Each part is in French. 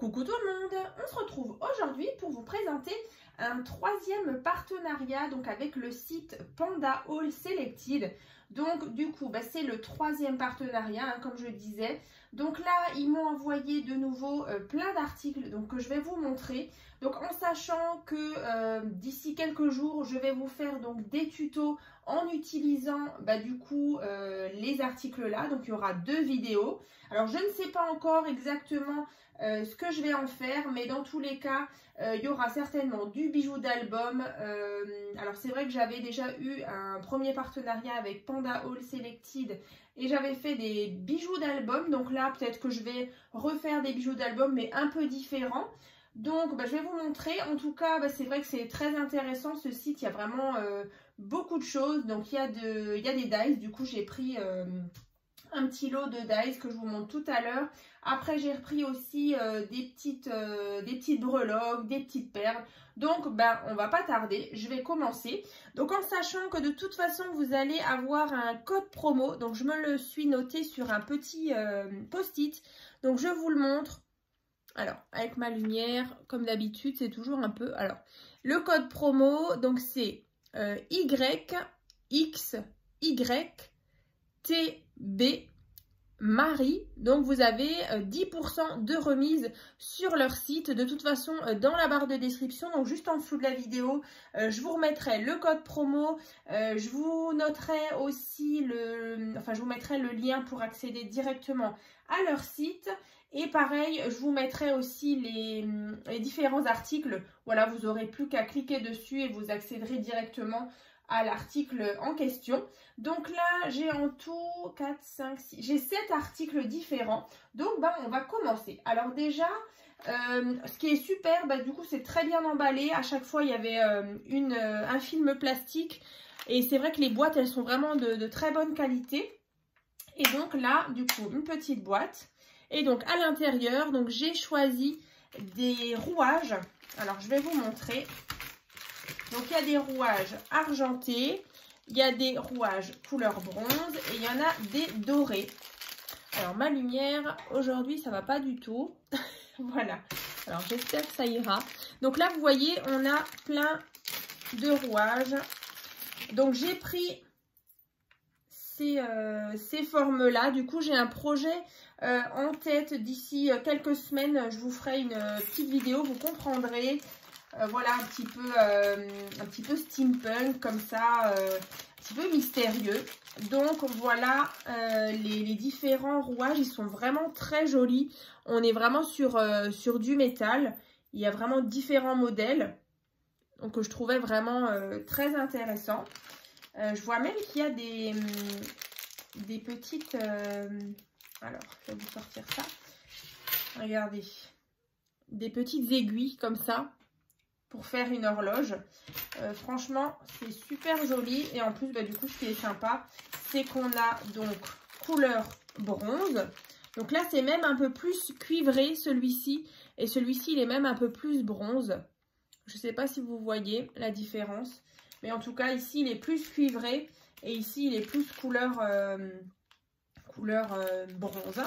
Coucou tout le monde, on se retrouve aujourd'hui pour vous présenter un troisième partenariat donc avec le site Panda All Selected. Donc du coup c'est le troisième partenariat comme je disais. Donc là ils m'ont envoyé de nouveau plein d'articles donc que je vais vous montrer. Donc en sachant que d'ici quelques jours je vais vous faire donc des tutos en utilisant du coup les articles là. Donc il y aura 2 vidéos. Alors je ne sais pas encore exactement ce que je vais en faire, mais dans tous les cas il y aura certainement du bijou d'album. Alors c'est vrai que j'avais déjà eu un premier partenariat avec Panda All Selected et j'avais fait des bijoux d'album. Donc là peut-être que je vais refaire des bijoux d'album mais un peu différents. Donc je vais vous montrer. En tout cas c'est vrai que c'est très intéressant ce site, il y a vraiment beaucoup de choses. Donc il y a des dies, du coup j'ai pris un petit lot de dies que je vous montre tout à l'heure. Après j'ai repris aussi des petites breloques, des petites perles. Donc on va pas tarder, je vais commencer. Donc en sachant que de toute façon vous allez avoir un code promo. Donc je me le suis noté sur un petit post-it. Donc je vous le montre. Alors avec ma lumière, comme d'habitude, c'est toujours un peu... Alors le code promo, donc c'est YXYTB Marie. Donc vous avez 10% de remise sur leur site. De toute façon dans la barre de description, donc juste en dessous de la vidéo, je vous remettrai le code promo. Je vous noterai aussi je vous mettrai le lien pour accéder directement à leur site. Et pareil, je vous mettrai aussi les différents articles. Voilà, vous n'aurez plus qu'à cliquer dessus et vous accéderez directement à l'article en question. Donc là, j'ai en tout 4, 5, 6, j'ai 7 articles différents. Donc on va commencer. Alors déjà, ce qui est super, du coup c'est très bien emballé. À chaque fois, il y avait un film plastique. Et c'est vrai que les boîtes, elles sont vraiment de très bonne qualité. Et donc là, du coup, une petite boîte. Et donc à l'intérieur, donc j'ai choisi des rouages. Alors je vais vous montrer. Donc il y a des rouages argentés, il y a des rouages couleur bronze et il y en a des dorés. Alors ma lumière aujourd'hui ça va pas du tout. Voilà. Alors j'espère que ça ira. Donc là vous voyez on a plein de rouages. Donc j'ai pris ces formes là. Du coup j'ai un projet en tête. D'ici quelques semaines je vous ferai une petite vidéo, vous comprendrez. Voilà un petit peu steampunk comme ça, un petit peu mystérieux. Donc voilà les différents rouages, ils sont vraiment très jolis. On est vraiment sur du métal. Il y a vraiment différents modèles, donc que je trouvais vraiment très intéressant. Je vois même qu'il y a des petites... alors, je vais vous sortir ça. Regardez. Des petites aiguilles comme ça pour faire une horloge. Franchement, c'est super joli. Et en plus, du coup, ce qui est sympa, c'est qu'on a donc couleur bronze. Donc là, c'est même un peu plus cuivré, celui-ci. Et celui-ci, il est même un peu plus bronze. Je ne sais pas si vous voyez la différence. Mais en tout cas, ici, il est plus cuivré. Et ici, il est plus couleur bronze.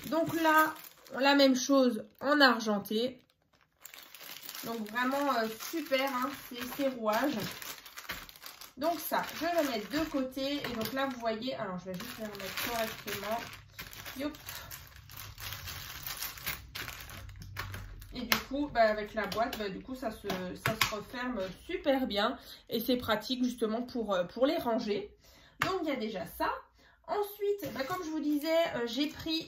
Donc là, la même chose en argenté. Donc vraiment super, ces rouages. Donc ça, je vais le mettre de côté. Et donc là, vous voyez, alors je vais juste les remettre correctement. Yop. Et du coup, avec la boîte, du coup, ça se referme super bien. Et c'est pratique justement pour les ranger. Donc il y a déjà ça. Ensuite, comme je vous disais, j'ai pris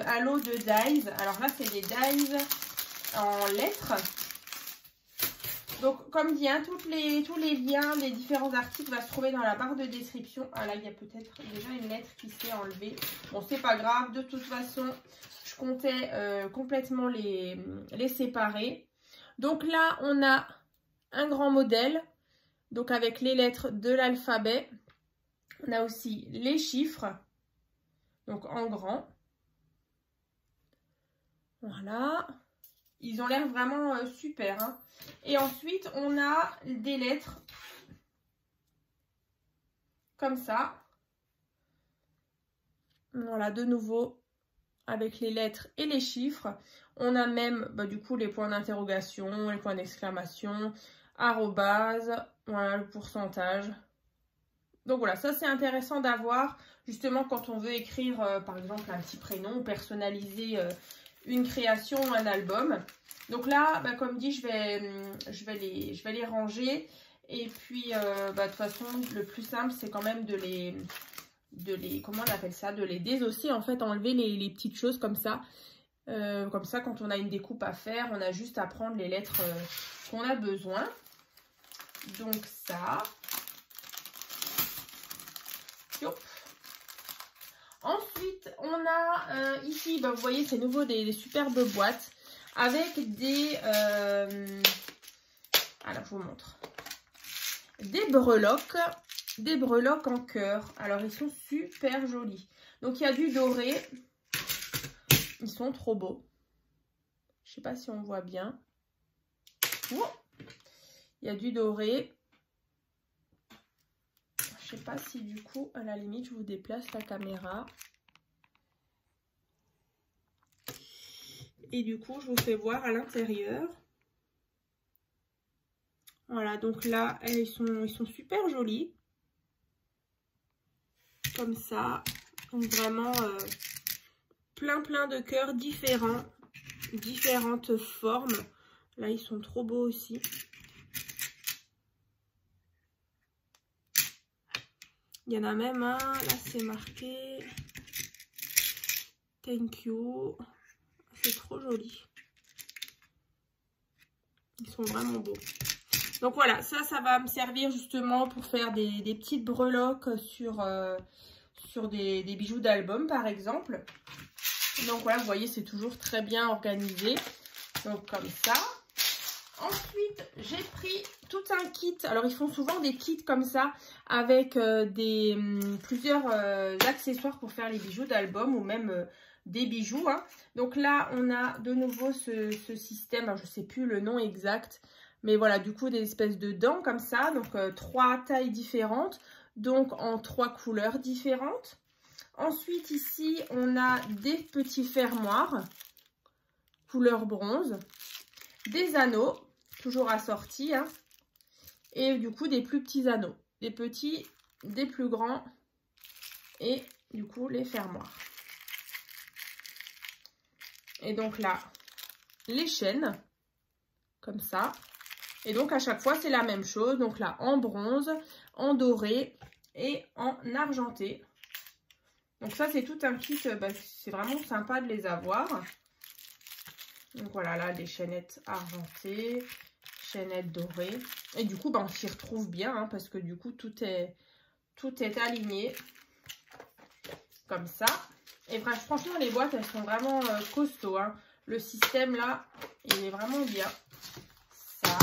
un lot de dies. Alors là, c'est des dies en lettres. Donc comme dit, tous les liens des différents articles vont se trouver dans la barre de description. Ah là il y a peut-être déjà une lettre qui s'est enlevée. Bon c'est pas grave, de toute façon je comptais complètement les séparer. Donc là on a un grand modèle, donc avec les lettres de l'alphabet. On a aussi les chiffres, donc en grand. Voilà. Ils ont l'air vraiment super. Et ensuite, on a des lettres comme ça. Voilà, de nouveau, avec les lettres et les chiffres. On a même du coup les points d'interrogation, les points d'exclamation, arrobase, voilà le pourcentage. Donc voilà, ça c'est intéressant d'avoir justement quand on veut écrire par exemple un petit prénom ou personnaliser une création ou un album. Donc là, comme dit, je vais les ranger. Et puis, de toute façon, le plus simple, c'est quand même de les, comment on appelle ça, de les désosser, en fait, enlever les petites choses comme ça. Comme ça, quand on a une découpe à faire, on a juste à prendre les lettres qu'on a besoin. Donc ça. Yop. Ensuite, on a ici, vous voyez, c'est nouveau des superbes boîtes avec des... alors, je vous montre. Des breloques en cœur. Alors, ils sont super jolis. Donc, il y a du doré. Ils sont trop beaux. Je ne sais pas si on voit bien. Oh, il y a du doré. Je sais pas si du coup, à la limite, je vous déplace la caméra. Et du coup, je vous fais voir à l'intérieur. Voilà, donc là, ils sont super jolis. Comme ça. Donc vraiment, plein de cœurs différents. Différentes formes. Là, ils sont trop beaux aussi. Il y en a même un, là c'est marqué thank you. C'est trop joli. Ils sont vraiment beaux. Donc voilà, ça va me servir justement pour faire des petites breloques sur des bijoux d'album par exemple. Donc voilà, vous voyez, c'est toujours très bien organisé. Donc comme ça. Ensuite, j'ai pris tout un kit. Alors, ils font souvent des kits comme ça avec plusieurs accessoires pour faire les bijoux d'album ou même des bijoux. Hein. Donc là, on a de nouveau ce système. Alors, je ne sais plus le nom exact. Mais voilà, du coup, des espèces de dents comme ça. Donc, 3 tailles différentes. Donc, en 3 couleurs différentes. Ensuite, ici, on a des petits fermoirs couleur bronze. Des anneaux. Toujours assortis, hein. Et du coup des plus petits anneaux, des petits, des plus grands et du coup les fermoirs. Et donc là, les chaînes, comme ça. Et donc à chaque fois c'est la même chose, donc là en bronze, en doré et en argenté. Donc ça c'est tout un kit, c'est vraiment sympa de les avoir. Donc voilà, là des chaînettes argentées. Chaînette dorée. Et du coup, on s'y retrouve bien hein, parce que du coup, tout est aligné comme ça. Et bref, franchement, les boîtes, elles sont vraiment costauds. Hein. Le système, là, il est vraiment bien. Ça.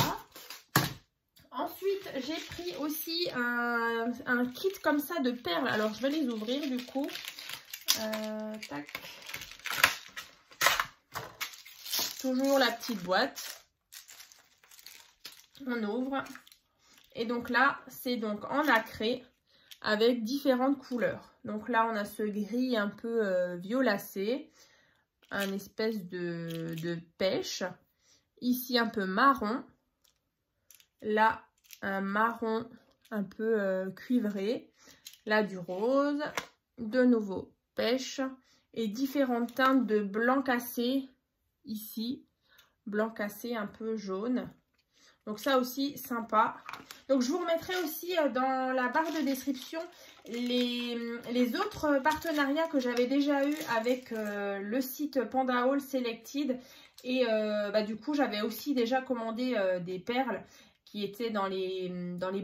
Ensuite, j'ai pris aussi un kit comme ça de perles. Alors, je vais les ouvrir du coup. Tac. Toujours la petite boîte. On ouvre et donc là c'est donc en nacré avec différentes couleurs. Donc là on a ce gris un peu violacé, un espèce de pêche, ici un peu marron, là un marron un peu cuivré, là du rose, de nouveau pêche et différentes teintes de blanc cassé ici, blanc cassé un peu jaune. Donc ça aussi, sympa. Donc je vous remettrai aussi dans la barre de description les autres partenariats que j'avais déjà eu avec le site Panda Haul Selected. Et du coup, j'avais aussi déjà commandé des perles qui étaient dans les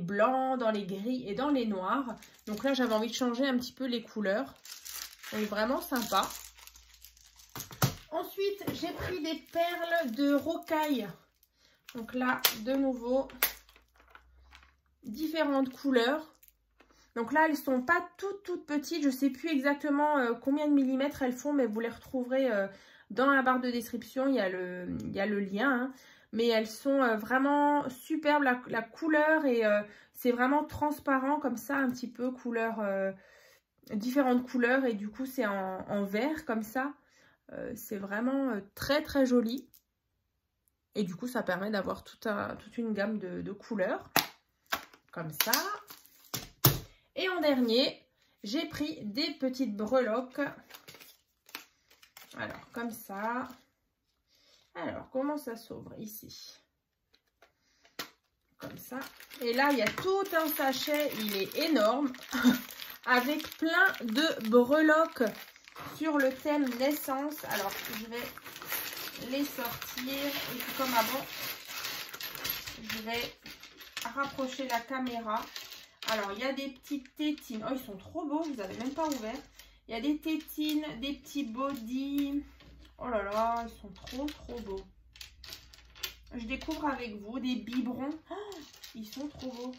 blancs, dans les gris et dans les noirs. Donc là, j'avais envie de changer un petit peu les couleurs. Donc vraiment sympa. Ensuite, j'ai pris des perles de rocaille. Donc là, de nouveau, différentes couleurs. Donc là, elles ne sont pas toutes petites. Je ne sais plus exactement combien de millimètres elles font, mais vous les retrouverez dans la barre de description. Il y a le lien. Hein. Mais elles sont vraiment superbes. La couleur, et c'est vraiment transparent comme ça, un petit peu couleur, différentes couleurs. Et du coup, c'est en vert comme ça. C'est vraiment très très joli. Et du coup, ça permet d'avoir toute une gamme de couleurs. Comme ça. Et en dernier, j'ai pris des petites breloques. Alors, comme ça. Alors, comment ça s'ouvre ici? Comme ça. Et là, il y a tout un sachet. Il est énorme. Avec plein de breloques sur le thème naissance. Alors, je vais les sortir. Et puis, comme avant, je vais rapprocher la caméra. Alors, il y a des petites tétines. Oh, ils sont trop beaux. Je ne les avais même pas ouverts. Il y a des tétines, des petits bodys. Oh là là, ils sont trop beaux. Je découvre avec vous des biberons. Oh, ils sont trop beaux.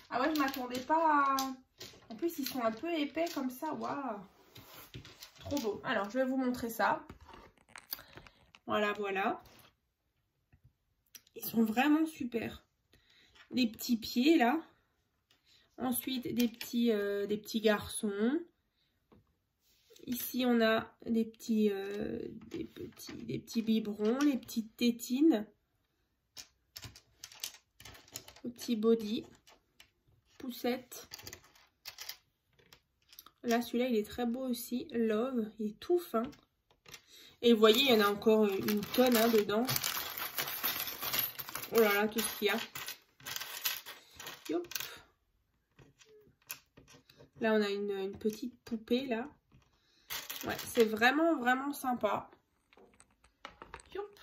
Ah ouais, je m'attendais pas à... En plus, ils sont un peu épais comme ça. Waouh. Trop beau. Alors, je vais vous montrer ça. Voilà, voilà. Ils sont vraiment super. Des petits pieds, là. Ensuite, des petits garçons. Ici, on a des petits biberons, les petites tétines. Petit body. Poussette. Là, celui-là, il est très beau aussi. Love, il est tout fin. Et vous voyez, il y en a encore une tonne hein, dedans. Oh là là, tout ce qu'il y a. Yop. Là, on a une petite poupée, là. Ouais, c'est vraiment sympa. Yop.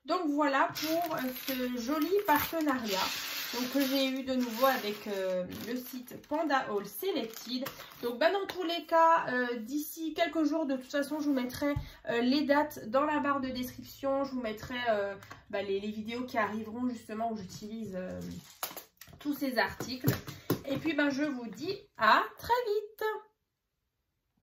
Donc, voilà pour ce joli partenariat. Donc, que j'ai eu de nouveau avec le site Panda Haul Selected. Donc, dans tous les cas, d'ici quelques jours, de toute façon, je vous mettrai les dates dans la barre de description. Je vous mettrai les vidéos qui arriveront justement où j'utilise tous ces articles. Et puis, je vous dis à très vite.